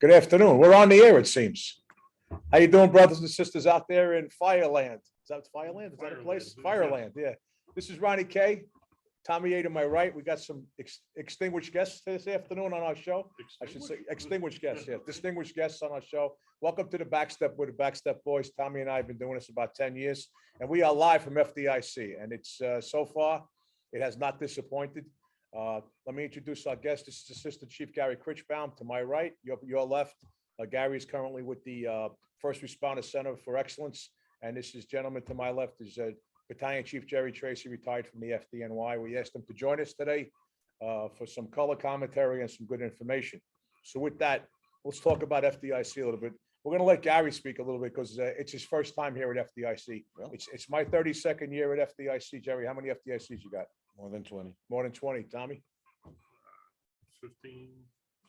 Good afternoon. We're on the air, it seems. How you doing, brothers and sisters out there in Fireland? Is that Fireland? Is that a place? Fireland, yeah. This is Ronnie K. Tommy A to my right. We got some extinguished guests this afternoon on our show. I should say extinguished guests, yeah. Distinguished guests on our show. Welcome to the Backstep with the Backstep boys. Tommy and I have been doing this about 10 years, and we are live from FDIC. And it's so far, it has not disappointed. Let me introduce our guest. This is Assistant Chief Gary Krichbaum to my right, your left. Gary is currently with the First Responder Center for Excellence. And this is gentleman to my left is Battalion Chief Tracy, retired from the FDNY. We asked him to join us today for some color commentary and some good information. So with that, let's talk about FDIC a little bit. We're going to let Gary speak a little bit because it's his first time here at FDIC. Really? It's my 32nd year at FDIC. Jerry, how many FDICs you got? More than 20. More than 20. Tommy? 15,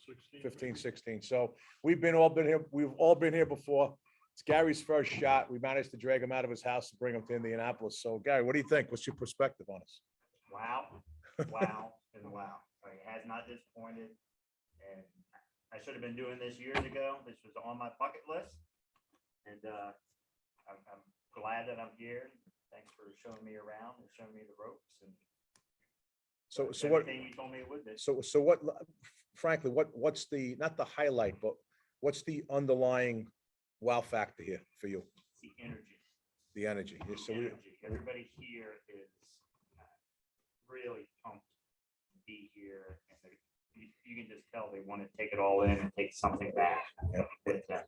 16. 15, 16. So we've all been here. We've all been here before. It's Gary's first shot. We managed to drag him out of his house and bring him to Indianapolis. So Gary, what do you think? What's your perspective on this? Wow, wow, and wow. It has not disappointed. And I should have been doing this years ago. This was on my bucket list. And I'm glad that I'm here. Thanks for showing me around and showing me the ropes. And so what you told me it would be. So what, frankly, what's the, not the highlight, but what's the underlying wow factor here for you? It's the energy. The energy. The So energy. Everybody here is really pumped to be here. And you can just tell they want to take it all in and take something back. Yeah.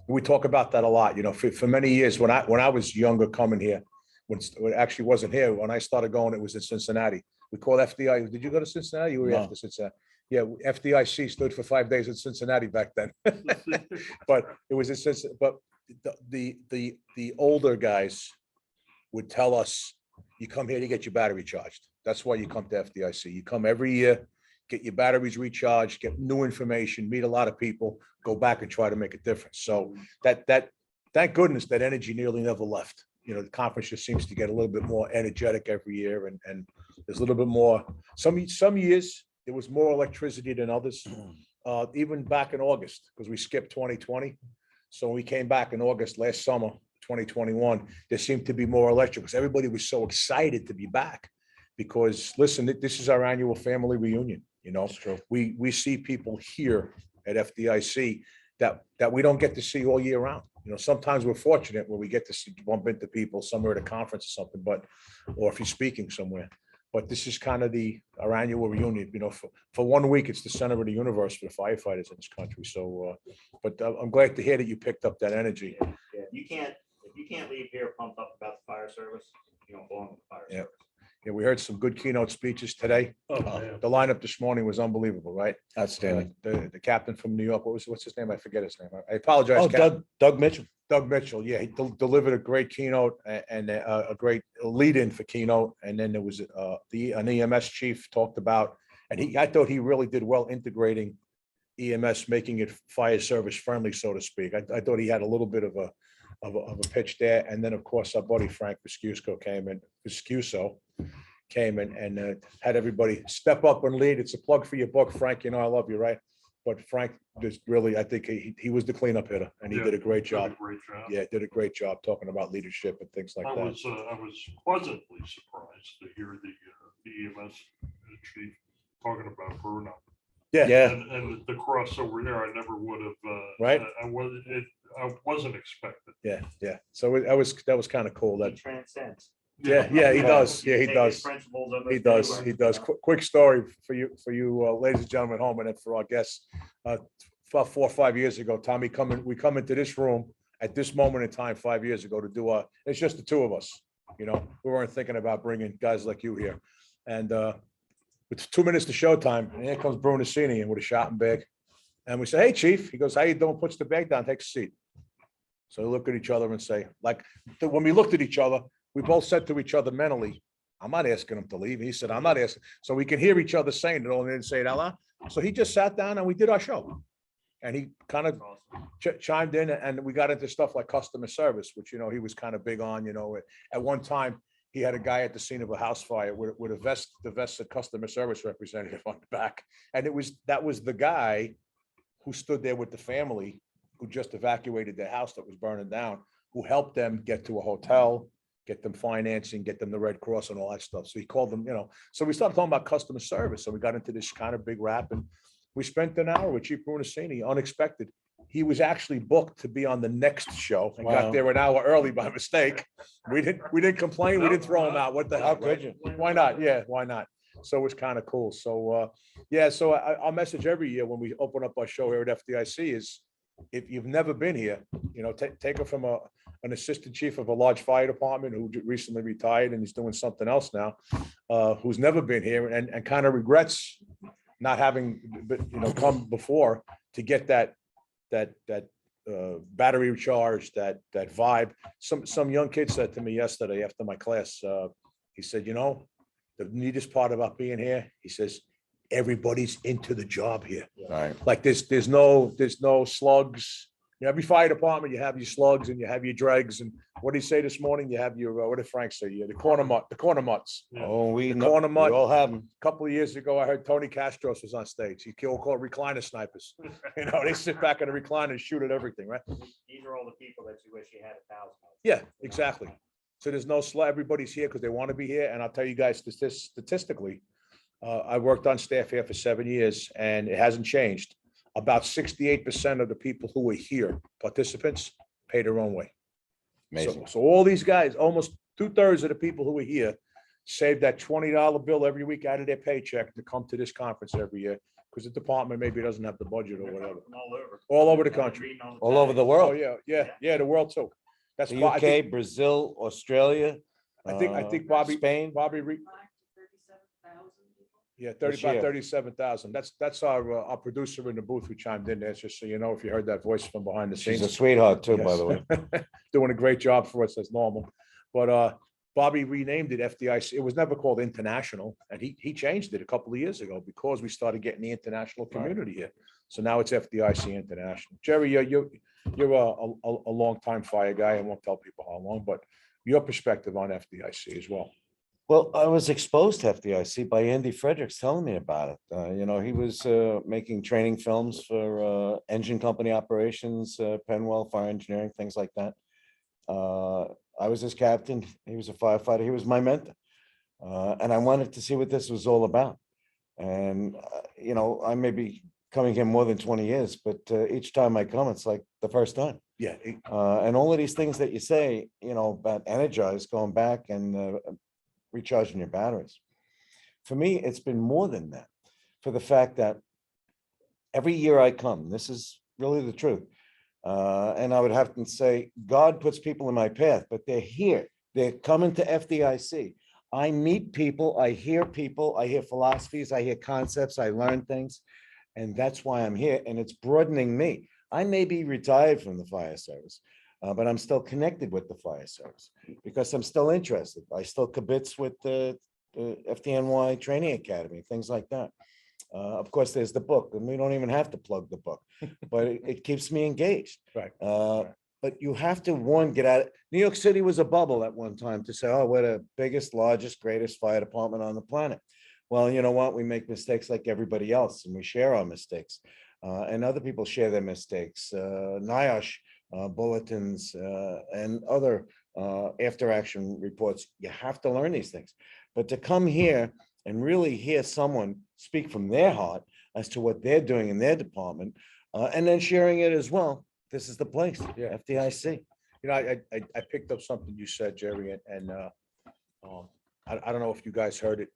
We talk about that a lot. You know, for many years when I was younger coming here, when it actually wasn't here, when I started going, it was in Cincinnati. We called FDIC. Did you go to Cincinnati? You were No. after Cincinnati. Yeah, FDIC stood for 5 days in Cincinnati back then. But it was in Cincinnati. But the older guys would tell us, you come here to get your battery charged. That's why you come to FDIC. You come every year, get your batteries recharged, get new information, meet a lot of people, go back and try to make a difference. So thank goodness that energy nearly never left. You know, the conference just seems to get a little bit more energetic every year, and there's a little bit more. Some years there was more electricity than others. Even back in August, because we skipped 2020. So when we came back in August last summer, 2021, there seemed to be more electric because everybody was so excited to be back. Because listen, this is our annual family reunion. You know, we see people here at FDIC that we don't get to see all year round. You know, sometimes we're fortunate where we get to bump into people somewhere at a conference or something, or if you're speaking somewhere. But this is kind of our annual reunion. You know, for 1 week, it's the center of the universe for the firefighters in this country. So, but I'm glad to hear that you picked up that energy. Yeah. If you can't leave here pumped up about the fire service, you don't belong with the fire service. Yeah, we heard some good keynote speeches today. Oh, man. The lineup this morning was unbelievable, right? Outstanding. The captain from New York, what's his name? I forget his name. I apologize. Oh, Captain. Doug Mitchell. Doug Mitchell, yeah, he delivered a great keynote and a great lead-in for keynote. And then there was an EMS chief talked about, and I thought he really did well integrating EMS, making it fire service friendly, so to speak. I thought he had a little bit of a pitch there. And then, of course, our buddy Frank Viscuso came and had everybody step up and lead. It's a plug for your book, Frank. You know I love you, right? But Frank just really, I think he was the cleanup hitter, and he did a great job. Yeah, did a great job talking about leadership and things like that. I was pleasantly surprised to hear the EMS chief talking about Bruno. Yeah. And the crossover there, I never would have. Right. I wasn't expecting. Yeah. So that was kind of cool. He transcends. Yeah, he does. Yeah, he Take does. his principles of He it does. anywhere, He does. you know? Quick story for you, ladies and gentlemen at home, and then for our guests. About 4 or 5 years ago, Tommy, we come into this room at this moment in time 5 years ago to do it's just the two of us. You know, we weren't thinking about bringing guys like you here. And it's 2 minutes to showtime, and here comes Brunacini in with a shopping bag. And we say, "Hey, Chief." He goes, "How you doing?" Puts the bag down, takes a seat. So we look at each other and say, when we looked at each other, we both said to each other mentally, "I'm not asking him to leave." He said, "I'm not asking." So we can hear each other saying it all and didn't say it out loud. So he just sat down and we did our show. And he kind of chimed in, and we got into stuff like customer service, which, you know, he was kind of big on. You know, at one time, he had a guy at the scene of a house fire with the vested customer service representative on the back. And that was the guy who stood there with the family who just evacuated their house that was burning down, who helped them get to a hotel, get them financing, get them the Red Cross and all that stuff. So he called them, so we started talking about customer service. So we got into this kind of big rap, and we spent an hour with Chief Brunasini, unexpected. He was actually booked to be on the next show and got Wow. there an hour early by mistake. We didn't complain. We didn't throw him out. What the hell? How could right? you? Why not? Yeah, why not? So it was kind of cool. So, so our message every year when we open up our show here at FDIC is, if you've never been here, take it from an assistant chief of a large fire department who recently retired and he's doing something else now, who's never been here and kind of regrets not having, come before to get that battery recharged, that vibe. Some young kid said to me yesterday after my class, he said, the neatest part about being here, he says, everybody's into the job here. Right. Like there's no slugs. Every fire department, you have your slugs and you have your dregs. And what did he say this morning? You have your, what did Frank say? The corner mutts. Yeah. Oh, we The know, corner we mutt. all have them. A couple of years ago, I heard Tony Castros was on stage. He called recliner snipers. They sit back in the recliner and shoot at everything, right? These are all the people that you wish you had 1,000 of. Yeah, exactly. So there's no everybody's here because they want to be here. And I'll tell you guys statistically, I worked on staff here for 7 years and it hasn't changed. About 68% of the people who were here, participants, pay their own way. Amazing. So all these guys, almost 2/3 of the people who were here saved that $20 bill every week out of their paycheck to come to this conference every year because the department maybe doesn't have the budget or They're whatever. coming from all over. All over the I've been country. reading on All over the Oh, world. yeah, the world too. That's The why I think, UK, Brazil, Australia. I think Bobby, Spain. Bobby, yeah, 37,000. That's our producer in the booth who chimed in there, just so you know, if you heard that voice from behind the She's scenes. a sweetheart too, by Yes. the way. Doing a great job for us as normal. But Bobby renamed it FDIC. It was never called International, and he changed it a couple of years ago because we started getting the international community here. So now it's FDIC International. Jerry, you're a longtime fire guy. I won't tell people how long, but your perspective on FDIC as well. Well, I was exposed to FDIC by Andy Fredericks telling me about it. He was making training films for engine company operations, Penwell Fire Engineering, things like that. I was his captain. He was a firefighter. He was my mentor. And I wanted to see what this was all about. And, I may be coming here more than 20 years, but each time I come, it's like the first time. Yeah, And all of these things that you say, about energize, going back and recharging your batteries. For me, it's been more than that, for the fact that every year I come, this is really the truth. And I would have to say, God puts people in my path, but they're here. They're coming to FDIC. I meet people, I hear philosophies, I hear concepts, I learn things. And that's why I'm here. And it's broadening me. I may be retired from the fire service, but I'm still connected with the fire service because I'm still interested. I still kibitz with the FDNY Training Academy, things like that. Of course, there's the book, and we don't even have to plug the book, but it keeps me engaged. right. But you have to, get out. New York City was a bubble at one time to say, oh, we're the biggest, largest, greatest fire department on the planet. Well, you know what? We make mistakes like everybody else, and we share our mistakes. And other people share their mistakes. NIOSH bulletins and other after action reports. You have to learn these things. But to come here and really hear someone speak from their heart as to what they're doing in their department, and then sharing it as well, this is the place. Yeah. FDIC. I picked up something you said, Jerry, and I don't know if you guys heard it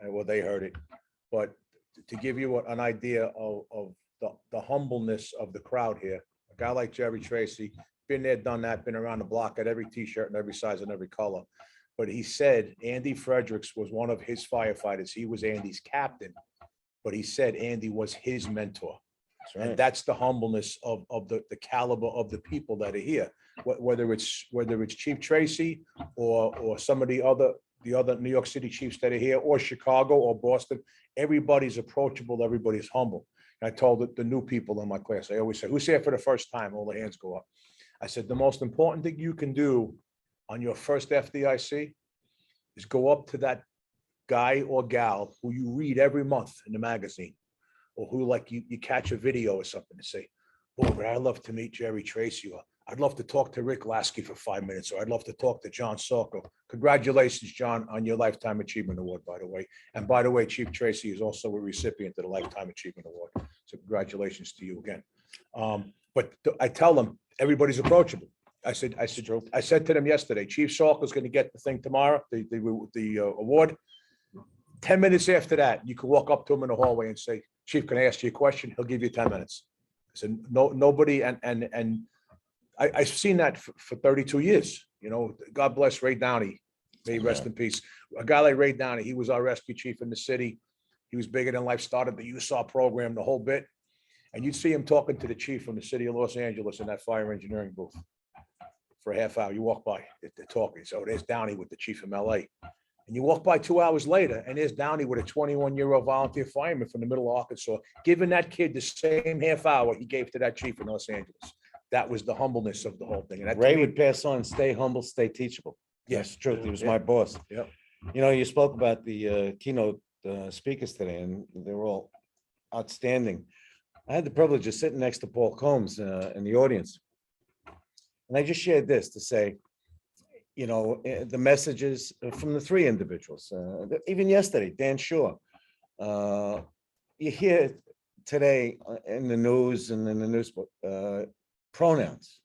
or they heard it, but to give you an idea of the humbleness of the crowd here, a guy like Jerry Tracy, been there, done that, been around the block, at every t-shirt and every size and every color. But he said Andy Fredericks was one of his firefighters. He was Andy's captain, but he said Andy was his mentor. That's right. And that's the humbleness of the caliber of the people that are here. Whether it's Chief Tracy or some of the other New York City chiefs that are here, or Chicago or Boston, everybody's approachable, everybody's humble. And I told the new people in my class, I always say, who's here for the first time? All the hands go up. I said, the most important thing you can do on your first FDIC is go up to that guy or gal who you read every month in the magazine, or who like you catch a video or something and say, boy, would I love to meet Jerry Tracy, or I'd love to talk to Rick Lasky for 5 minutes, or I'd love to talk to John Sokol. Congratulations, John, on your Lifetime Achievement Award, by the way. And by the way, Chief Tracy is also a recipient of the Lifetime Achievement Award. So congratulations to you again. But I tell them, everybody's approachable. I said to them yesterday, Chief Sokol is going to get the thing tomorrow, the award. 10 minutes after that, you can walk up to him in the hallway and say, Chief, can I ask you a question? He'll give you 10 minutes. I said, no, nobody, and I've seen that for 32 years. You know, God bless Ray Downey. May he rest in peace. A guy like Ray Downey, he was our rescue chief in the city. He was bigger than life, started the USAW program, the whole bit. And you'd see him talking to the chief from the city of Los Angeles in that fire engineering booth for a half hour. You walk by, they're talking. So there's Downey with the chief from LA. And you walk by 2 hours later, and there's Downey with a 21-year-old volunteer fireman from the middle of Arkansas, giving that kid the same half hour he gave to that chief in Los Angeles. That was the humbleness of the whole thing. And that, Ray would pass on, stay humble, stay teachable. Yes, truth. He was my boss. Yep. You know, you spoke about the keynote speakers today, and they were all outstanding. I had the privilege of sitting next to Paul Combs in the audience. And I just shared this to say, you know, the messages from the three individuals, even yesterday, Dan Shaw. You hear today in the news and in the news book, pronouns.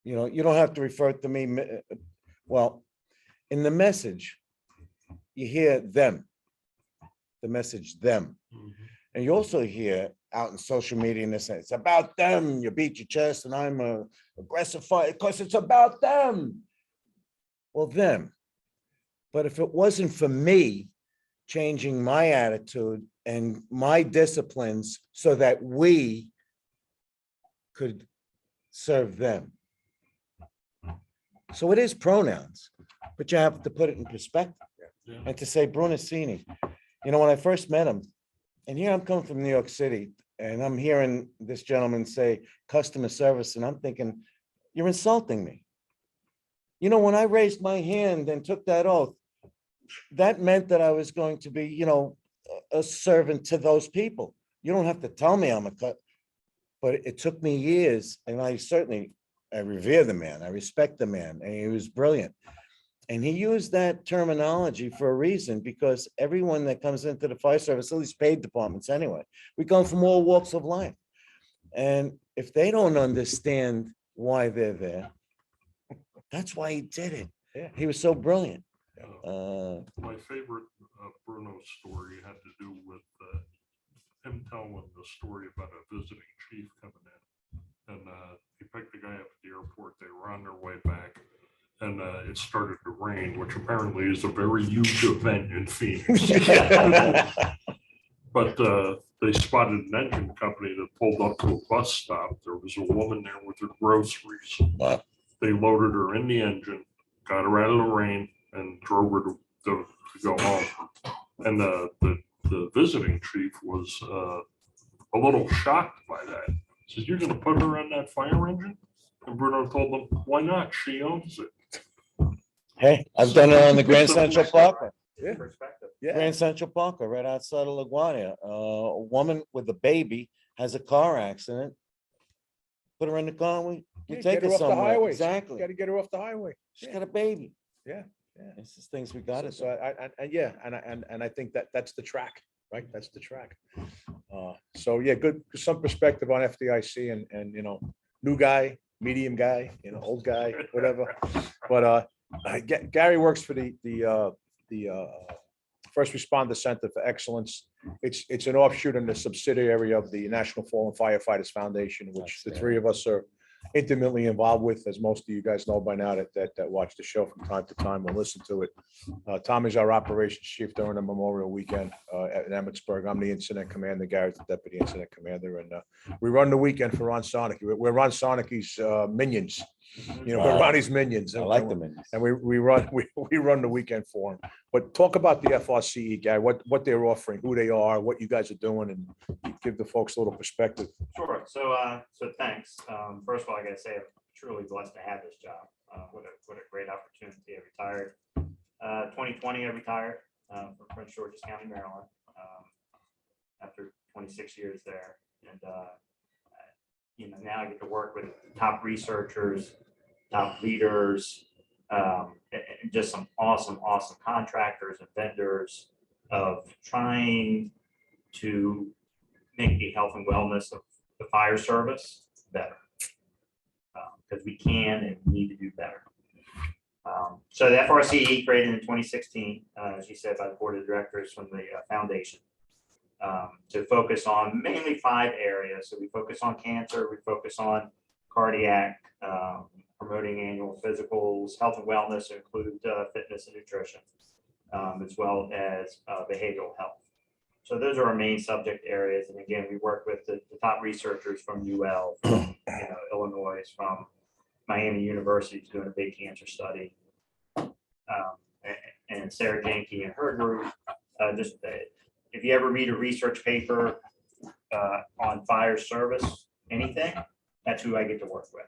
You know, you don't have to refer to me. Well, in the message, you hear them, the message them. And you also hear out in social media, and they say, it's about them. You beat your chest and I'm a aggressive fighter because it's about them. Well, them. But if it wasn't for me changing my attitude and my disciplines so that we could serve them. So it is pronouns, but you have to put it in perspective. Yeah. And to say Brunacini, you know, when I first met him, and here I'm coming from New York City, and I'm hearing this gentleman say customer service, and I'm thinking, you're insulting me. You know, when I raised my hand and took that oath, that meant that I was going to be, you know, a servant to those people. You don't have to tell me I'm a cut, but it took me years, and I revere the man, I respect the man, and he was brilliant. And he used that terminology for a reason, because everyone that comes into the fire service, at least paid departments anyway, we come from all walks of life. And if they don't understand why they're there, that's why he did it. Yeah. He was so brilliant. My favorite Bruno story had to do with him telling the story about a visiting chief coming in. And he picked the guy up at the airport. They were on their way back. And it started to rain, which apparently is a very huge event in Phoenix. But they spotted an engine company that pulled up to a bus stop. There was a woman there with her groceries. Wow. They loaded her in the engine, got her out of the rain, and drove her to go home. And the visiting chief was a little shocked by that. He says, "You're going to put her on that fire engine?" And Bruno told them, "Why not? She owns it." Hey, I've done it on the Grand Central Parkway. Yeah. Perspective. Yeah. Grand Central Parkway, right outside of LaGuardia. A woman with a baby has a car accident. Put her in the car, you Yeah, take get her her off the somewhere. highway. Exactly. Got to get her off the highway. She's got a baby. Yeah, yeah. It's just things we got to So I think that's the track, right? That's the track. So yeah, good, some perspective on FDIC and, you know, new guy, medium guy, you know, old guy, whatever. But Gary works for the First Responder Center for Excellence. It's an offshoot and a subsidiary of the National Fallen Firefighters Foundation, which the three of us are intimately involved with, as most of you guys know by now that watch the show from time to time or listen to it. Tom is our operations chief during the Memorial Weekend at Emmitsburg. I'm the incident commander, Gary's the deputy incident commander, and we run the weekend for Ron Sonicky. We're Ron Sonicky's minions. You know, we're Ronnie's minions. I like them. And we run the weekend for them. But talk about the FRCE, Gary, what they're offering, who they are, what you guys are doing, and give the folks a little perspective. Sure. So thanks. First of all, I gotta say, I'm truly blessed to have this job. What a great opportunity. I retired 2020. I retired from Prince George's County, Maryland, after 26 years there. And, now I get to work with top researchers, top leaders, and just some awesome contractors and vendors of trying to make the health and wellness of the fire service better. Because we can and need to do better. So the FRCE created in 2016, as you said, by the board of directors from the foundation, to focus on mainly 5 areas. So we focus on cancer, we focus on cardiac, promoting annual physicals, health and wellness include fitness and nutrition, as well as behavioral health. So those are our main subject areas. And again, we work with the top researchers from UL, from Illinois, from Miami University is doing a big cancer study. And Sarah Janke and her group, if you ever read a research paper on fire service, anything, that's who I get to work with.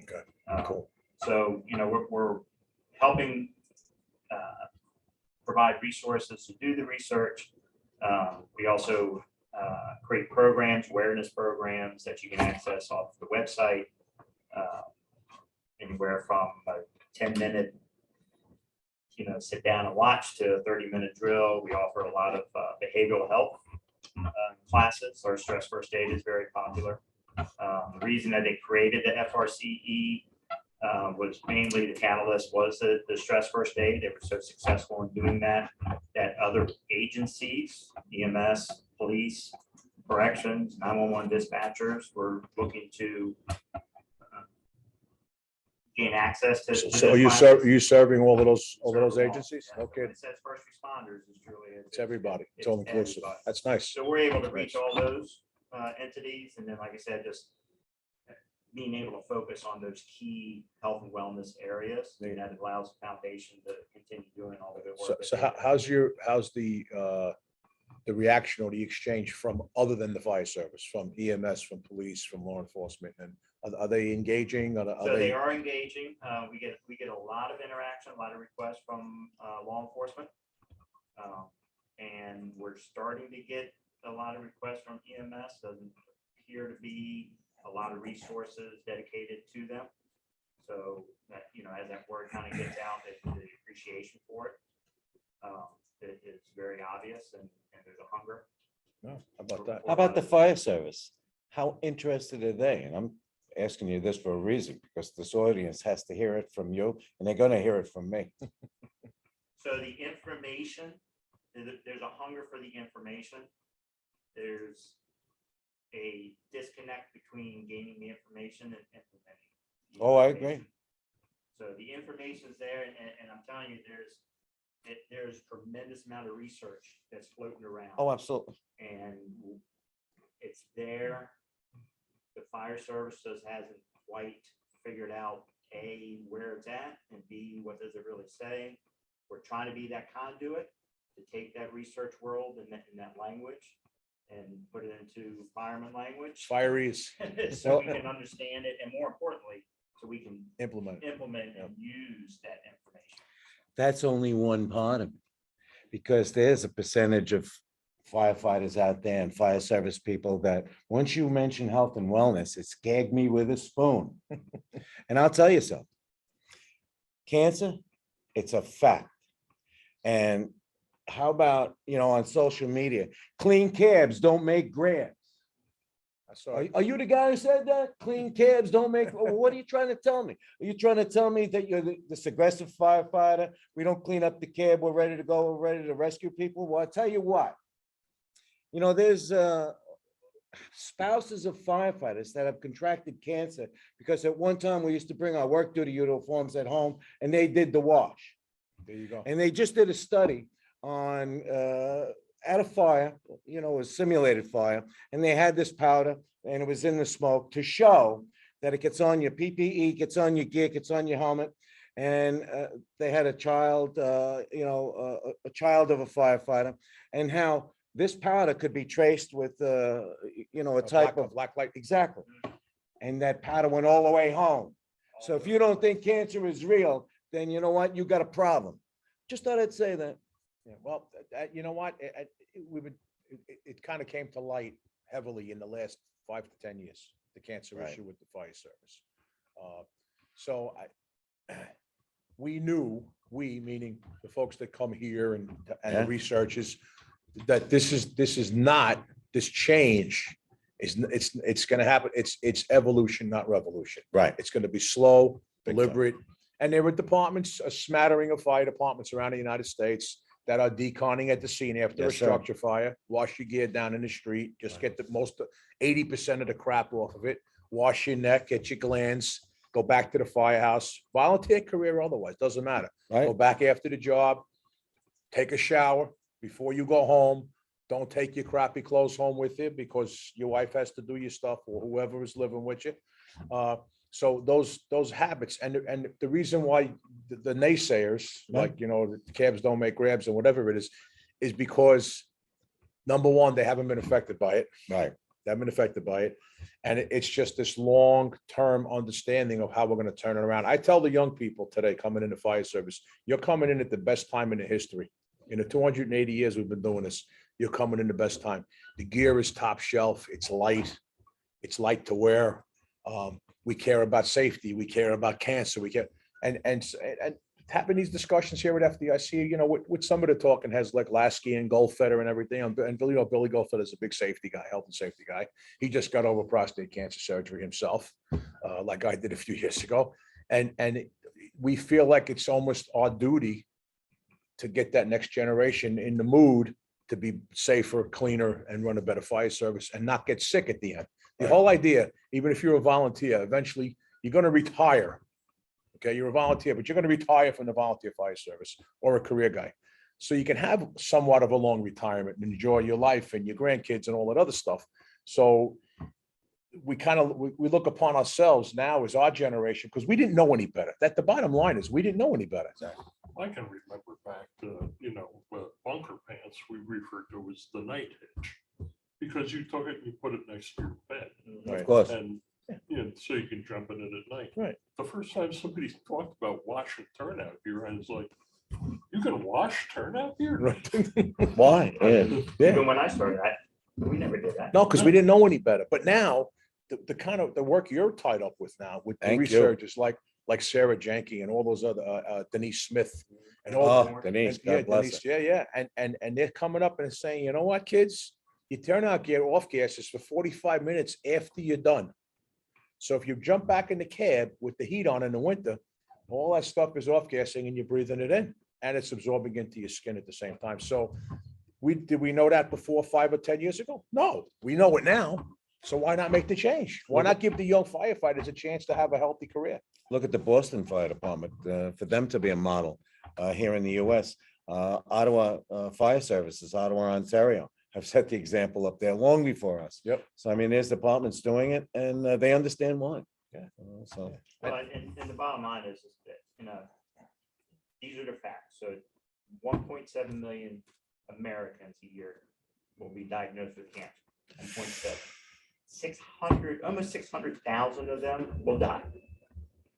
Okay, cool. So, we're helping provide resources to do the research. We also create programs, awareness programs that you can access off the website. Anywhere from a 10-minute, sit down and watch to a 30-minute drill. We offer a lot of behavioral health classes. Our stress first aid is very popular. The reason that they created the FRCE was mainly the catalyst was the stress first aid. They were so successful in doing that other agencies, EMS, police, corrections, 911 dispatchers were looking to gain access to. So are you serving all of those agencies? Yeah. Okay, When it says first responders, is truly. it's everybody. It's all inclusive. everybody. That's nice. So we're able to reach all those entities, and then, like I said, just being able to focus on those key health and wellness areas, and that allows the foundation to continue doing all the good work. So how's the reaction or the exchange from other than the fire service, from EMS, from police, from law enforcement, and are they engaging? So they are engaging. We get a lot of interaction, a lot of requests from law enforcement, and we're starting to get a lot of requests from EMS. Doesn't appear to be a lot of resources dedicated to them. So that, as that word kind of gets out, the appreciation for it is very obvious, and there's a hunger. No, how about that? How about the fire service? How interested are they? And I'm asking you this for a reason, because this audience has to hear it from you, and they're going to hear it from me. So the information, there's a hunger for the information. There's a disconnect between gaining the information and implementing. Oh, I agree. So the information is there, and I'm telling you, there's tremendous amount of research that's floating around. Oh, absolutely. And it's there. The fire service just hasn't quite figured out A, where it's at, and B, what does it really say. We're trying to be that conduit to take that research world and that language and put it into fireman language. Fireys So we can understand it, and more importantly, so we can implement. and use that information. That's only one part of it, because there's a percentage of firefighters out there and fire service people that once you mention health and wellness, it's gag me with a spoon. And I'll tell you something. Cancer, it's a fact. And how about, on social media, clean cabs don't make grabs. Are you the guy who said that? Clean cabs don't make, what are you trying to tell me? Are you trying to tell me that you're this aggressive firefighter? We don't clean up the cab, we're ready to go, we're ready to rescue people? Well, I'll tell you what. There's spouses of firefighters that have contracted cancer because at one time we used to bring our work duty uniforms at home and they did the wash. There you go. And they just did a study on at a fire, a simulated fire, and they had this powder and it was in the smoke to show that it gets on your PPE, gets on your gear, gets on your helmet. And they had a child, a child of a firefighter, and how this powder could be traced with, a type of black light. Exactly. And that powder went all the way home. So if you don't think cancer is real, then you know what? You got a problem. Just thought I'd say that. Yeah, well, you know what? It kind of came to light heavily in the last 5 to 10 years, the cancer Right. issue with the fire service. So we knew, meaning the folks that come here and Yeah. the researchers, that this is not, this change is, it's gonna happen. It's evolution, not revolution. Right. It's gonna be slow, Big time. deliberate. And there were departments, a smattering of fire departments around the United States that are deconning at the scene after a Yes, sir. structure fire. Wash your gear down in the street, just get the most, 80% of the crap off of it. Wash your neck, get your glands, go back to the firehouse, volunteer career or otherwise, doesn't matter. Go Right. back after the job, take a shower before you go home. Don't take your crappy clothes home with you because your wife has to do your stuff or whoever is living with you. So those habits and the reason why the naysayers, Yeah. like, the cabs don't make grabs and whatever it is because number one, they haven't been affected by it. Right. They haven't been affected by it. And it's just this long-term understanding of how we're going to turn it around. I tell the young people today coming into fire service, you're coming in at the best time in the history. In the 280 years we've been doing this, you're coming in the best time. The gear is top shelf. It's light to wear. We care about safety. We care about cancer. We care, and having these discussions here at FDIC, with some of the talking heads like Lasky and Goldfeder and everything. And Billy Goldfeder is a big safety guy, health and safety guy. He just got over prostate cancer surgery himself, like I did a few years ago. And we feel like it's almost our duty to get that next generation in the mood to be safer, cleaner, and run a better fire service and not get sick at the end. The Right. whole idea, even if you're a volunteer, eventually you're going to retire. Okay, you're a volunteer, but you're going to retire from the volunteer fire service or a career guy. So you can have somewhat of a long retirement and enjoy your life and your grandkids and all that other stuff. So we look upon ourselves now as our generation because we didn't know any better. That the bottom line is we didn't know any better. I can remember back to, bunker pants, we referred to as the night hitch. Because you took it and you put it next to your bed. Of course. And, so you can jump in it at night. Right. The first time somebody talked about wash and turnout gear, I was like, you can wash turnout gear? Right. Why? Yeah. Yeah. Even when I started, we never did that. No, because we didn't know any better. But now the kind of the work you're tied up with now with the Thank you. researchers like Sarah Jenke and all those other Denise Smith and all. Oh, Denise, and- yeah, God bless her. Denise, yeah. And they're coming up and saying, you know what, kids, you turn out gear off gases for 45 minutes after you're done. So if you jump back in the cab with the heat on in the winter, all that stuff is off gassing and you're breathing it in and it's absorbing into your skin at the same time. So did we know that before 5 or 10 years ago? No, we know it now. So why not make the change? Why not give the young firefighters a chance to have a healthy career? Look at the Boston Fire Department, for them to be a model here in the US. Ottawa Fire Services, Ottawa, Ontario, have set the example up there long before us. Yep. So I mean, there's departments doing it and they understand why. Yeah. So, Well, and the bottom line is that, these are the facts. So 1.7 million Americans a year will be diagnosed with cancer. 1.7. 600, almost 600,000 of them will die.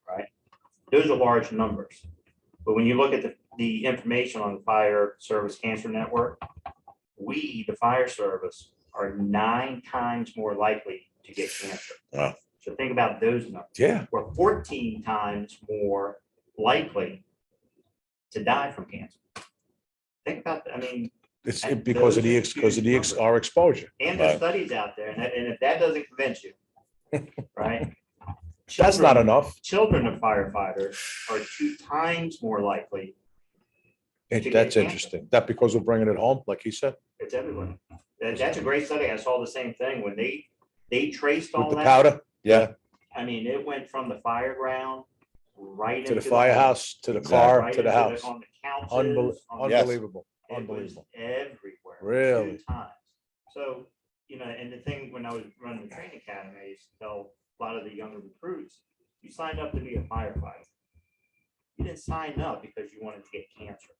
Right? Those are large numbers. But when you look at the information on the Fire Service Cancer Network, we, the fire service, are 9 times more likely to get cancer. Wow. So think about those numbers. Yeah. We're 14 times more likely to die from cancer. Think about, It's And because of those are our exposure. and there's Right. studies out there, and if that doesn't convince you, right? That's not Children- enough. Children of firefighters are 2 times more likely. to get That's cancer. interesting. That because we're bringing it home, like he said, It's everywhere. That's a great study. I saw the same thing when they traced all with the that. powder yeah, It went from the fire ground right to the into firehouse, to the Exactly. car, right to the into house. on the couches. Unbelievable, Yes. unbelievable, It was unbelievable. everywhere. Really? 2 times. So, and the thing, when I was running the training academy, I used to tell a lot of the younger recruits, you signed up to be a firefighter. You didn't sign up because you wanted to get cancer.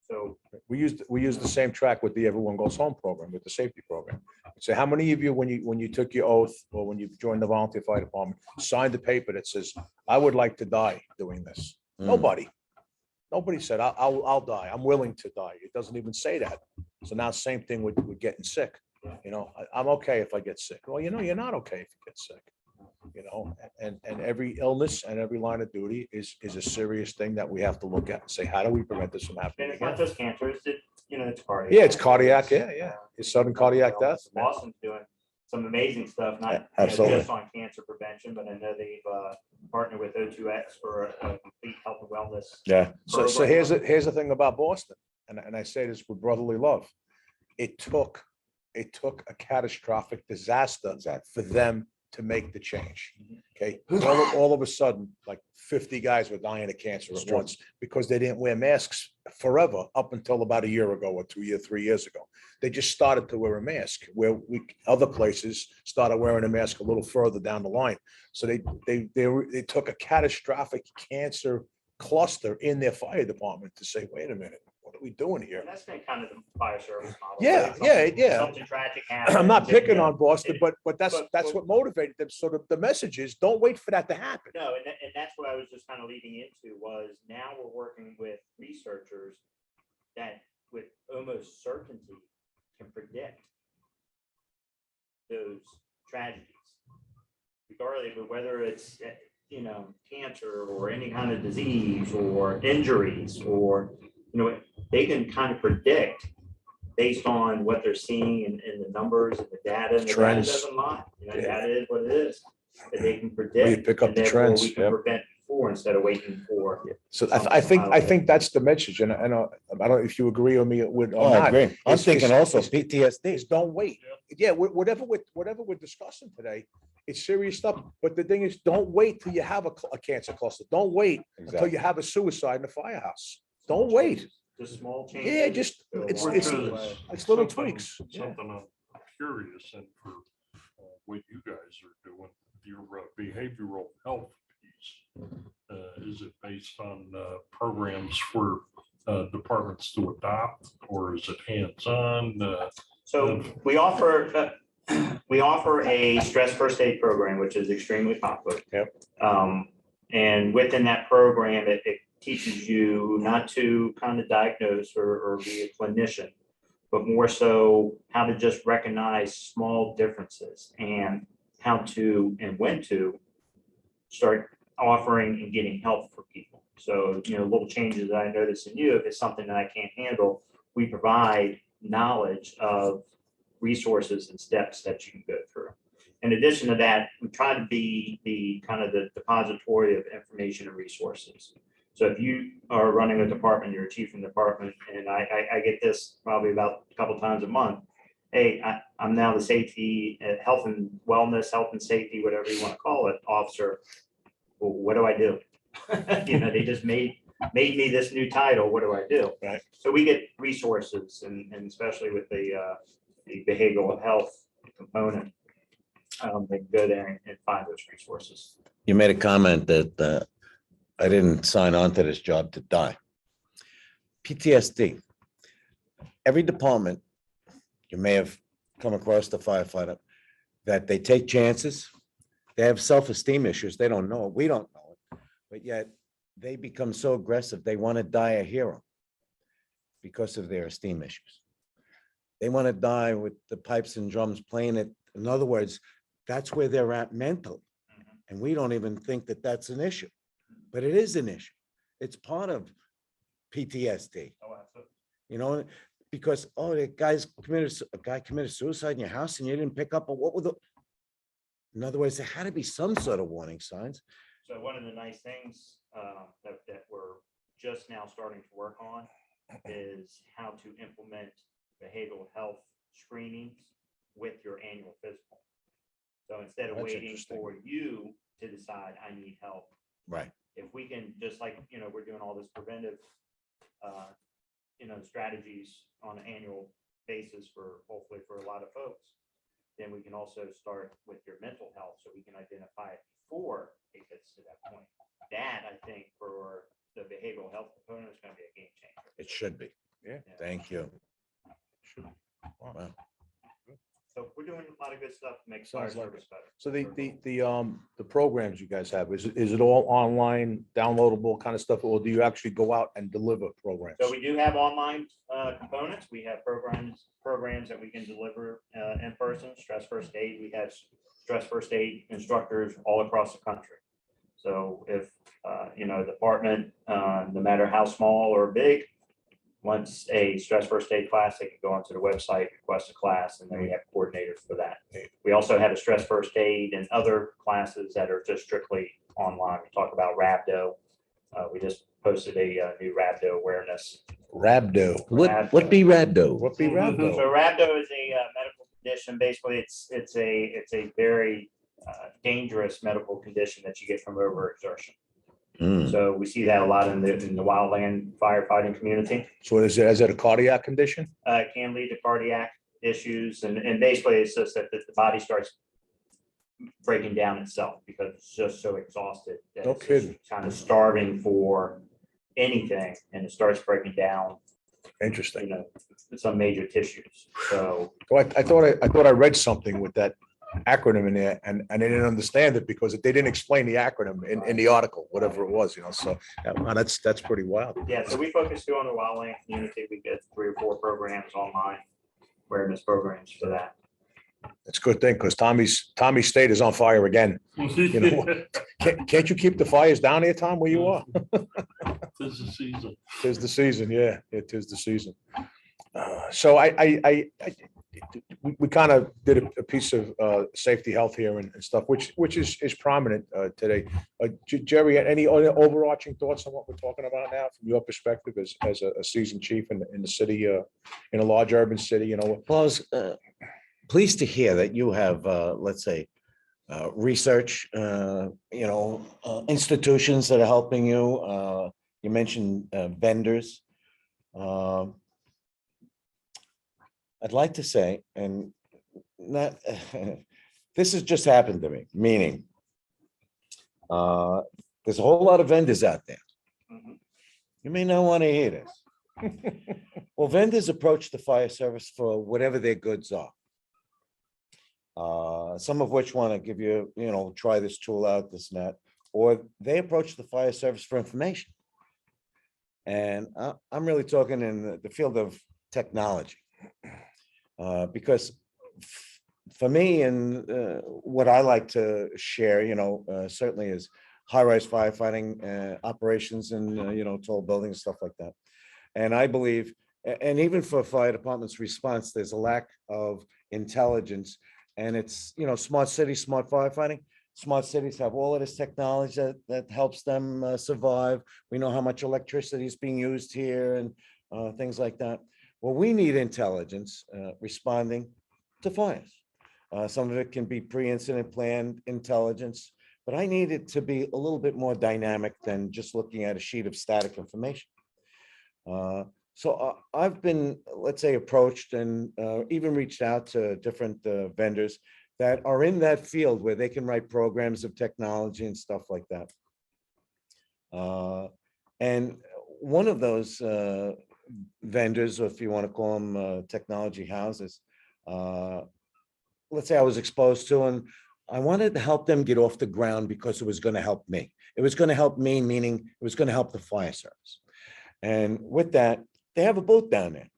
So, We used the same track with the Everyone Goes Home program, with the safety program. So how many of you, when you took your oath or when you joined the volunteer fire department, signed a paper that says, I would like to die doing this? Mm. Nobody said, I'll die. I'm willing to die. It doesn't even say that. So now same thing with getting sick. You know, I'm okay if I get sick. Well, you know, you're not okay if you get sick. You know, and every illness and every line of duty is a serious thing that we have to look at and say, how do we prevent this from And happening it's not again? just cancer, it's cardiac. Yeah, it's cardiac, yeah. It's sudden cardiac death. Boston's doing some amazing stuff, not Absolutely. just on cancer prevention, but I know they've partnered with O2X for a complete health and wellness. Yeah. So here's the thing about Boston, and I say this with brotherly love. It took a catastrophic disaster for them to make the change. Okay, all of a sudden, like 50 guys were dying of cancer at once because they didn't wear masks forever up until about a year ago or 3 years ago. They just started to wear a mask where other places started wearing a mask a little further down the line. So they took a catastrophic cancer cluster in their fire department to say, wait a minute, what are we doing here? And that's been kind of the fire service model. Yeah, right? yeah. Something tragic happens. I'm not and, picking you know, on Boston, it- but that's but- what motivated them. So the message is, don't wait for that to happen. No, and that's what I was just kind of leading into was now we're working with researchers that with almost certainty can predict those tragedies. Regardless of whether it's, you know, cancer or any kind of disease or injuries or, you know, they can kind of predict based on what they're seeing in the numbers and the data. And the Trends. data doesn't lie. You know, Yeah. data is what it is. That they can We predict. pick up and the therefore trends, We can yep. prevent before instead of waiting for. So I think that's the message, and I don't know if you agree with me or Oh, I not. agree. I'm It's- thinking it's- also it's- PTSD. Is don't wait. Yeah, whatever we're discussing today, it's serious stuff. But the thing is, don't wait till you have a cancer cluster. Don't wait until you have a suicide in the firehouse. Don't wait. Just small changes. Yeah, just go a it's long it's way. it's little Something- tweaks. Yeah. Something I'm curious and for what you guys are doing, your behavioral health piece. Is it based on programs for departments to adopt, or is it hands-on? So we offer a stress first aid program, which is extremely popular. Yep. And within that program, it teaches you not to kind of diagnose or be a clinician, but more so how to just recognize small differences and how to and when to start offering and getting help for people. So, you know, little changes that I notice in you, if it's something that I can't handle, we provide knowledge of resources and steps that you can go through. In addition to that, we try to be the kind of the depository of information and resources. So if you are running a department, you're a chief in the department, and I get this probably about a couple times a month. Hey, I'm now the safety, health and wellness, health and safety, whatever you want to call it, officer. Well, what do I do? You know, they just made me this new title. What do I do? Right. So we get resources, and especially with the behavioral health component, they can go there and find those resources. You made a comment that I didn't sign on to this job to die. PTSD. Every department, you may have come across the firefighter, that they take chances. They have self-esteem issues. They don't know it. We don't know it. But yet they become so aggressive. They want to die a hero because of their esteem issues. They want to die with the pipes and drums playing it. In other words, that's where they're at mentally. And we don't even think that that's an issue, but it is an issue. It's part of PTSD, Oh, absolutely. you know, because, oh, a guy committed suicide in your house and you didn't pick up, what were the, in other words, there had to be some sort of warning signs. So one of the nice things that we're just now starting to work on is how to implement behavioral health screenings with your annual physical. So instead of That's waiting interesting. for you to decide I need help, Right. if we can, just like, you know, we're doing all this preventive, you know, strategies on an annual basis for hopefully for a lot of folks, then we can also start with your mental health so we can identify it before it gets to that point. That, I think, for the behavioral health component is going to be a game changer. It should be. Yeah. Thank you. Should be. Wow. So we're doing a lot of good stuff to make fire Sounds like service better. So the programs you guys have, is it all online, downloadable kind of stuff, or do you actually go out and deliver programs? So we do have online components. We have programs that we can deliver in person. Stress first aid. We have stress first aid instructors all across the country. So if department, no matter how small or big, wants a stress first aid class, they can go onto the website, request a class, and then we have coordinators for that. We also have a stress first aid and other classes that are just strictly online. We talk about rhabdo. We just posted a new rhabdo awareness. Rhabdo. What be rhabdo? What be So rhabdo? rhabdo is a medical condition. Basically, it's a very dangerous medical condition that you get from overexertion. Mm. So we see that a lot in the wildland firefighting community. So is it a cardiac condition? It can lead to cardiac issues, and basically it's just that the body starts breaking down itself because it's just so exhausted. That No it's just kidding. kind of starving for anything, and it starts breaking down, Interesting. some major tissues. So So I thought I read something with that acronym in there, and I didn't understand it because they didn't explain the acronym in the article, whatever it was, so wow, that's pretty wild. yeah, so we focus too on the wildland community. We get 3 or 4 programs online, awareness programs for that. It's a good thing because Tommy State is on fire again. Can't you keep the fires down here, Tom, where you are? This is the season. Tis the season, yeah, it is the season. So we kind of did a piece of safety health here and stuff, which is prominent today. Jerry, any other overarching thoughts on what we're talking about now from your perspective as a seasoned chief in the city, in a large urban city, Well, I was pleased to hear that you have, let's say, research, institutions that are helping you. You mentioned vendors. I'd like to say, and not, this has just happened to me, meaning there's a whole lot of vendors out there. Mhm. You may not want to hear this. Well, vendors approach the fire service for whatever their goods are. Some of which want to give you, try this tool out, this and that, or they approach the fire service for information. And I'm really talking in the field of technology. Because for me and what I like to share, certainly is high-rise firefighting operations and, tall buildings, stuff like that. And I believe, and even for fire department's response, there's a lack of intelligence. And it's, smart cities, smart firefighting. Smart cities have all of this technology that helps them survive. We know how much electricity is being used here and things like that. Well, we need intelligence responding to fires. Some of it can be pre-incident planned intelligence, but I need it to be a little bit more dynamic than just looking at a sheet of static information. So I've been, let's say, approached and even reached out to different vendors that are in that field where they can write programs of technology and stuff like that. And one of those vendors, or if you want to call them technology houses, let's say I was exposed to, and I wanted to help them get off the ground because it was going to help me. It was going to help me, meaning it was going to help the fire service. And with that, they have a booth down there.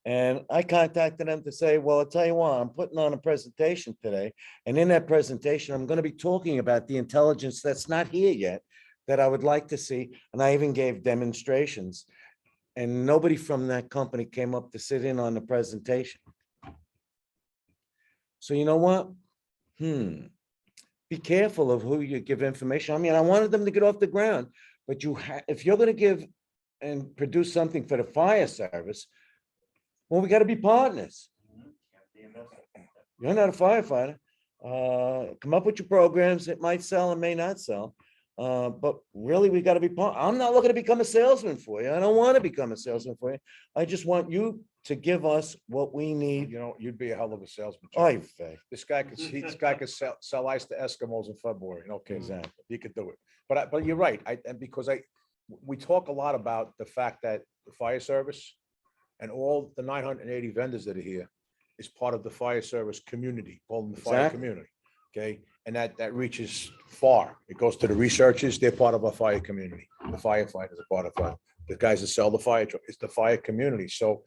And I contacted them to say, well, I'll tell you what, I'm putting on a presentation today. And in that presentation, I'm going to be talking about the intelligence that's not here yet that I would like to see. And I even gave demonstrations. And nobody from that company came up to sit in on the presentation. So you know what? Be careful of who you give information. I mean, I wanted them to get off the ground, but if you're going to give and produce something for the fire service, well, we got to be partners. You're not a firefighter. Come up with your programs. It might sell and may not sell. But really, we got to be I'm not looking to become a salesman for you. I don't want to become a salesman for you. I just want you to give us what we need. You'd be a hell of a salesman. Oy Joe. vey. This guy could sell ice to Eskimos in February. Okay, Exactly. he could do it. But you're right. We talk a lot about the fact that the fire service and all the 980 vendors that are here, is part of the fire service community, called the fire Exactly. community. Okay, and that reaches far. It goes to the researchers, they're part of our fire community. The firefighters are part of the guys that sell the fire truck. It's the fire community. So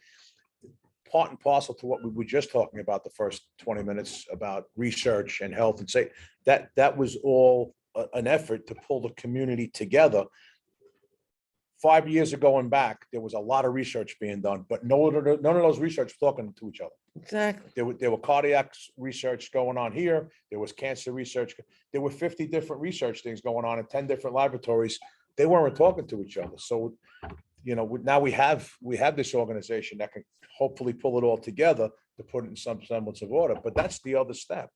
part and parcel to what we were just talking about the first 20 minutes about research and health and say that was all an effort to pull the community together. 5 years ago and back, there was a lot of research being done, but none of those research talking to each other. Exactly. There were cardiac research going on here. There was cancer research. There were 50 different research things going on in 10 different laboratories. They weren't talking to each other. So, now we have this organization that can hopefully pull it all together to put it in some semblance of order. But that's the other step.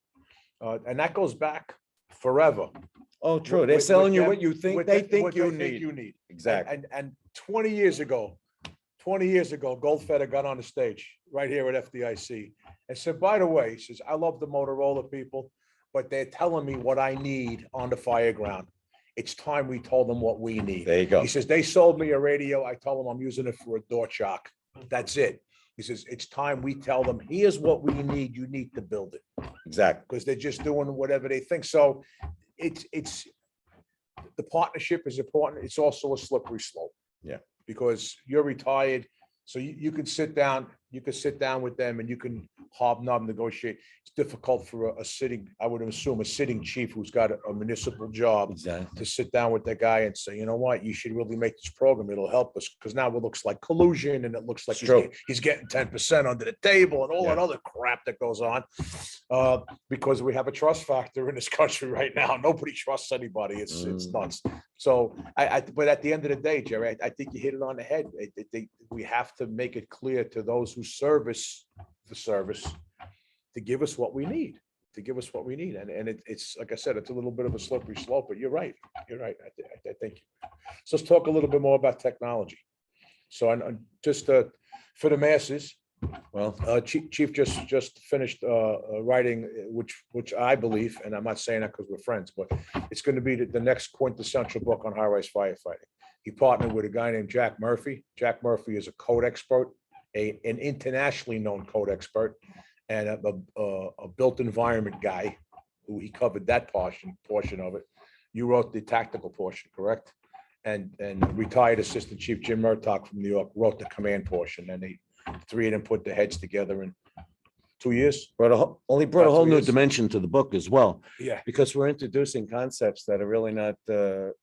And that goes back forever. Oh, true. They're With selling you them- what you think with they the- think what you they need. You need. Exactly. And 20 years ago, Goldfeder got on the stage right here at FDIC and said, by the way, he says, I love the Motorola people, but they're telling me what I need on the fire ground. It's time we told them what we need. There you go. He says, they sold me a radio. I told them I'm using it for a door shock. That's it. He says, it's time we tell them, here's what we need. You need to build it. Exactly. Because they're just doing whatever they think. So it's the partnership is important. It's also a slippery slope. Yeah. Because you're retired, so you could sit down with them and you can hobnob, negotiate. It's difficult for a sitting, I would assume, a sitting chief who's got a municipal job Exactly. to sit down with that guy and say, you know what, you should really make this program. It'll help us. Because now it looks like collusion and it looks like It's true. he's getting 10% under the table and all that other crap that goes on. Because we have a trust factor in this country right now. Nobody trusts anybody. It's nuts. So but at the end of the day, Jerry, I think you hit it on the head. We have to make it clear to those who service the service to give us what we need. And it's like I said, it's a little bit of a slippery slope, but you're right. I think. So let's talk a little bit more about technology. So just for the masses, Well, Chief just finished writing, which I believe, and I'm not saying that because we're friends, but it's going to be the next quintessential book on high-rise firefighting. He partnered with a guy named Jack Murphy. Jack Murphy is a code expert, an internationally known code expert, and a built environment guy who he covered that portion of it. You wrote the tactical portion, correct? And retired Assistant Chief Jim Murtaugh from New York wrote the command portion, and the three of them put their heads together in 2 years. only brought a About whole 2 new years. dimension to the book as well, Yeah. because we're introducing concepts that are really not, the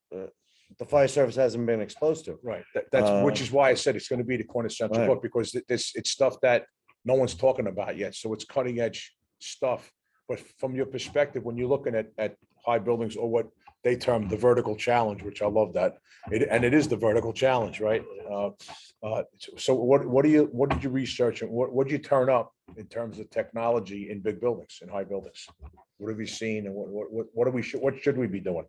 fire service hasn't been exposed to. Right. That's which is why I said it's going to be the quintessential Right. book, because it's stuff that no one's talking about yet. So it's cutting edge stuff. But from your perspective, when you're looking at high buildings or what they term the vertical challenge, which I love that, and it is the vertical challenge, right? So what did you research and what did you turn up in terms of technology in big buildings, in high buildings? What have you seen and what should we be doing?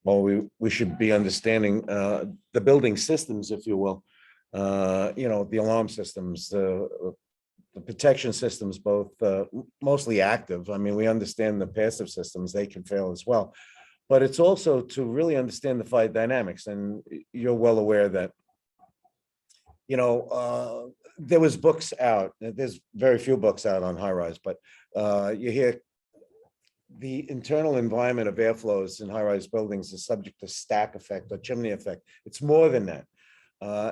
Well, we should be understanding, the building systems, if you will. The alarm systems, the protection systems, both, mostly active. I mean, we understand the passive systems, they can fail as well. But it's also to really understand the fire dynamics, and you're well aware that, there was books out, there's very few books out on high rise, but you hear the internal environment of airflows in high rise buildings is subject to stack effect or chimney effect. It's more than that.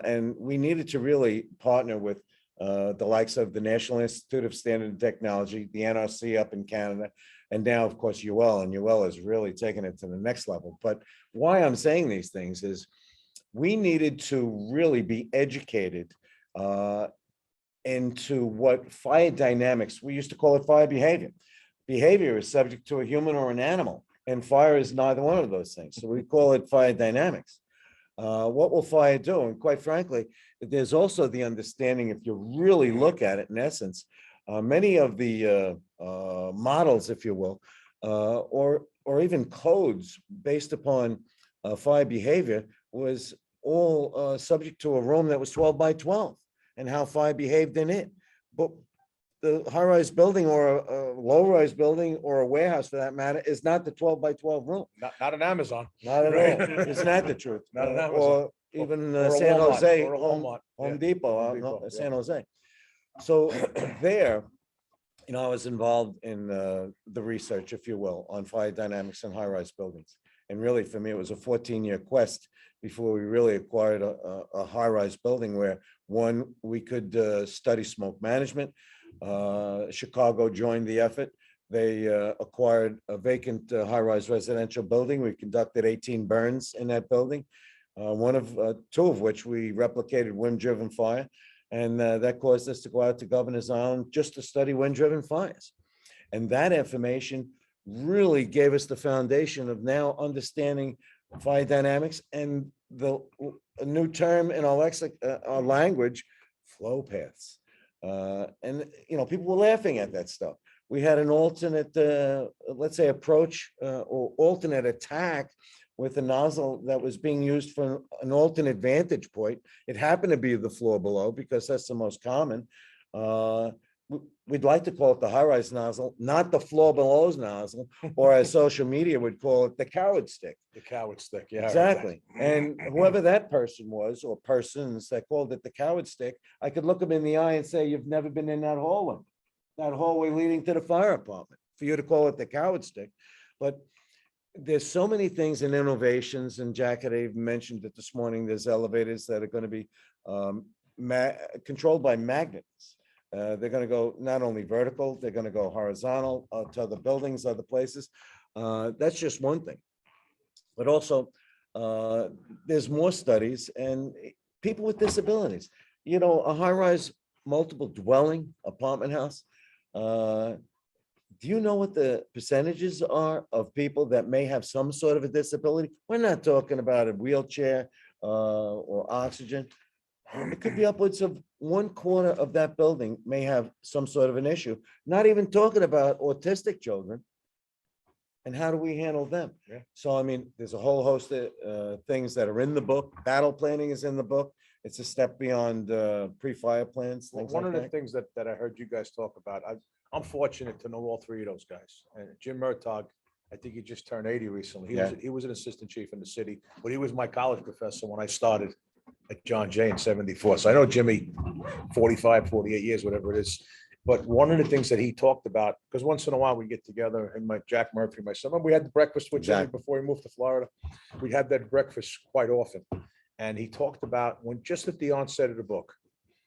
And we needed to really partner with the likes of the National Institute of Standard and Technology, the NRC up in Canada, and now, of course, UL, and UL has really taken it to the next level. But why I'm saying these things is we needed to really be educated into what fire dynamics, we used to call it fire behavior. Behavior is subject to a human or an animal, and fire is neither one of those things. So we call it fire dynamics. What will fire do? And quite frankly, there's also the understanding, if you really look at it in essence, many of the models, if you will, or even codes based upon fire behavior was all subject to a room that was 12 by 12 and how fire behaved in it. But the high-rise building or a low-rise building or a warehouse for that matter is not the 12 by 12 room. Not an Amazon. Not at Right. all. It's not the truth. Not an Amazon. Or even Or a San Walmart, Jose, or a Walmart. Home Yeah. Depot, Home Depot, San yeah. Jose. So there, I was involved in the research, if you will, on fire dynamics in high-rise buildings. And really, for me, it was a 14-year quest before we really acquired a high-rise building where, one, we could study smoke management. Chicago joined the effort. They acquired a vacant high-rise residential building. We conducted 18 burns in that building, two of which we replicated wind-driven fire. And that caused us to go out to Governor's Island just to study wind-driven fires. And that information really gave us the foundation of now understanding fire dynamics and a new term in our language, flow paths. And, people were laughing at that stuff. We had an alternate, let's say, approach or alternate attack with a nozzle that was being used for an alternate vantage point. It happened to be the floor below because that's the most common. We'd like to call it the high-rise nozzle, not the floor below's nozzle, or as social media would call it, the coward stick. The coward stick, yeah. I heard that. Exactly. And whoever that person was, or persons that called it the coward stick, I could look them in the eye and say, you've never been in that hallway leading to the fire department, for you to call it the coward stick. But there's so many things and innovations, and Jack had even mentioned it this morning, there's elevators that are going to be controlled by magnets. They're going to go not only vertical, they're going to go horizontal to other buildings, other places. That's just one thing. But also, there's more studies and people with disabilities. A high-rise multiple dwelling apartment house. Do you know what the percentages are of people that may have some sort of a disability? We're not talking about a wheelchair or oxygen. It could be upwards of 1/4 of that building may have some sort of an issue. Not even talking about autistic children. And how do we handle them? Yeah. So, there's a whole host of things that are in the book. Battle planning is in the book. It's a step beyond pre-fire plans. Well, Things one like of the that. things that I heard you guys talk about, I'm fortunate to know all three of those guys. And Jim Murtaugh, I think he just turned 80 recently. He was an assistant chief in the city, but he was my college professor when I started at John Jay in 74. So I know Jimmy 45, 48 years, whatever it is. But one of the things that he talked about, because once in a while we get together and Jack Murphy, myself, we had the breakfast with Jimmy Exactly. before he moved to Florida. We had that breakfast quite often. And he talked about just at the onset of the book,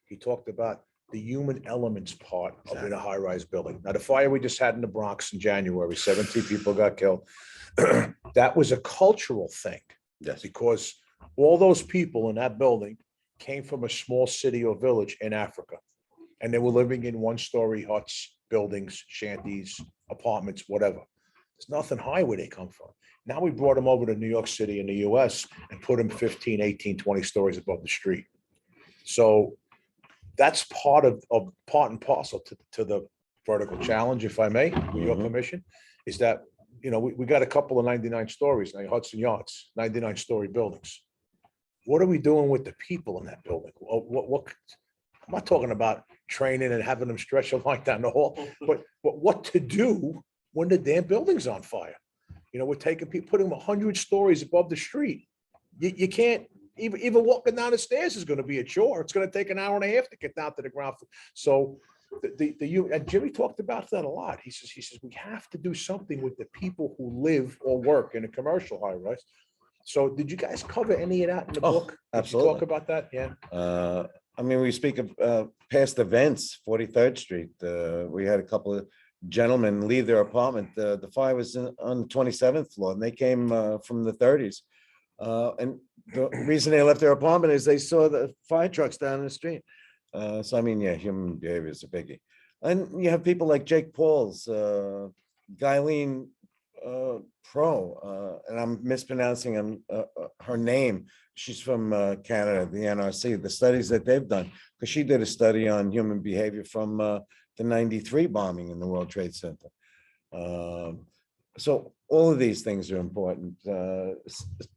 he talked about the human elements part of in a high-rise building. Now, the fire we just had in the Bronx in January, 17 people got killed. That was a cultural thing. Yes. Because all those people in that building came from a small city or village in Africa. And they were living in one-story huts, buildings, shanties, apartments, whatever. There's nothing high where they come from. Now we brought them over to New York City in the US and put them 15, 18, 20 stories above the street. So that's part and parcel to the vertical challenge, if I may, with your permission, is that, we got a couple of 99 stories now, Hudson Yards, 99-story buildings. What are we doing with the people in that building? What I'm not talking about training and having them stretch a line down the hall, but what to do when the damn building's on fire? We're taking people, putting them 100 stories above the street. You can't, even walking down the stairs is going to be a chore. It's going to take an hour and a half to get down to the ground. So and Jimmy talked about that a lot. He says, we have to do something with the people who live or work in a commercial high rise. So did you guys cover any of that in the book? Did absolutely. you talk about that? Yeah. We speak of past events, 43rd Street. We had a couple of gentlemen leave their apartment. The fire was on the 27th floor and they came from the 30s. And the reason they left their apartment is they saw the fire trucks down the street. Human behavior is a biggie. And you have people like Jake Pauls, Guyleen Pro, and I'm mispronouncing her name. She's from Canada, the NRC, the studies that they've done, because she did a study on human behavior from the 93 bombing in the World Trade Center. So all of these things are important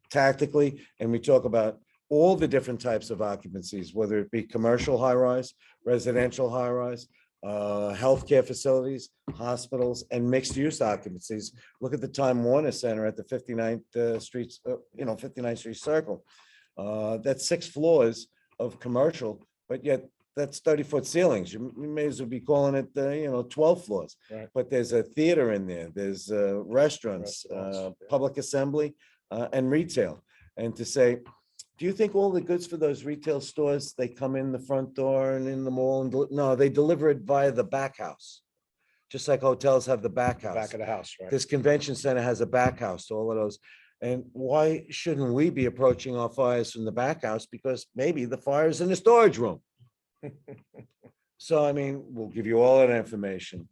tactically, and we talk about all the different types of occupancies, whether it be commercial high-rise, residential high-rise, healthcare facilities, hospitals, and mixed-use occupancies. Look at the Time Warner Center at the 59th Street, 59th Street Circle. That's 6 floors of commercial, but yet that's 30-foot ceilings. You may as well be calling it, 12 floors. Right. But there's a theater in there, there's restaurants, Yeah. public assembly, and retail. And to say, do you think all the goods for those retail stores, they come in the front door and in the mall and, no, they deliver it via the back house. Just like hotels have the back house. Back of the house, right? This convention center has a back house to all of those. And why shouldn't we be approaching our fires from the back house? Because maybe the fire's in the storage room. So, I mean, we'll give you all that information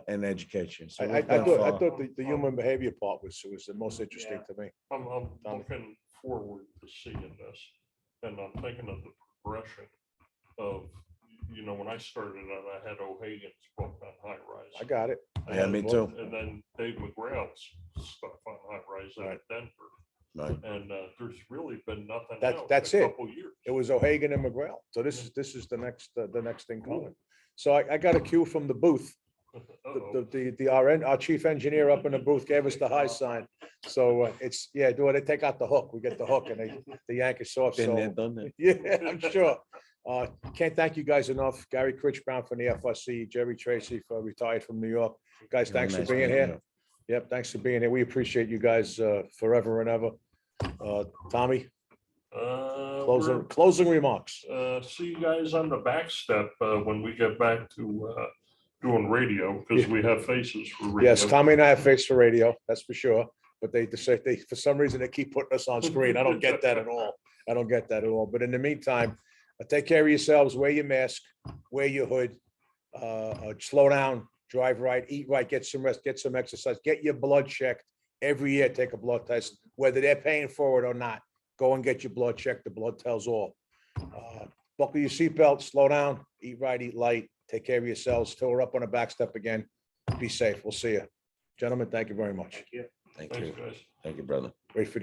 and educate you. So I we've gone thought far. the human behavior part was the most interesting to me. I'm Tommy. looking forward to seeing this, and I'm thinking of the progression of, when I started out, I had O'Hagan's book on high rise. I got it. I Yeah, had me a book. too. And then Dave McGrail's stuff on high rise out of Denver, Right. and there's really been nothing That's- else that's in a it. couple years. It was O'Hagan and McGrail. So this is the next thing coming. So I got a cue from the booth. Uh-oh. Our chief engineer up in the booth gave us the high sign. So it's, yeah, they take out the hook. We get the hook and they yank us off. Been there, So, done that. yeah, I'm sure. Can't thank you guys enough. Gary Krichbaum from the FRC, Jerry Tracy for retired from New York. Guys, thanks for Nice being meeting here. Yep, thanks for being here. We appreciate you guys forever and ever. Tommy, We're, closing remarks. see you guys on the backstep when we get back to doing radio, because we have faces for radio. Yes, Tommy and I have face for radio, that's for sure. But they say for some reason, they keep putting us on screen. I don't get that at all. I don't get that at all. But in the meantime, take care of yourselves, wear your mask, wear your hood, slow down, drive right, eat right, get some rest, get some exercise, get your blood checked. Every year, take a blood test, whether they're paying for it or not. Go and get your blood checked. The blood tells all. Buckle your seatbelt, slow down, eat right, eat light, take care of yourselves till we're up on a backstep again. Be safe. We'll see you. Gentlemen, thank you very much. Thank you. Thank Thanks, you. guys. Thank you, brother. Wait for the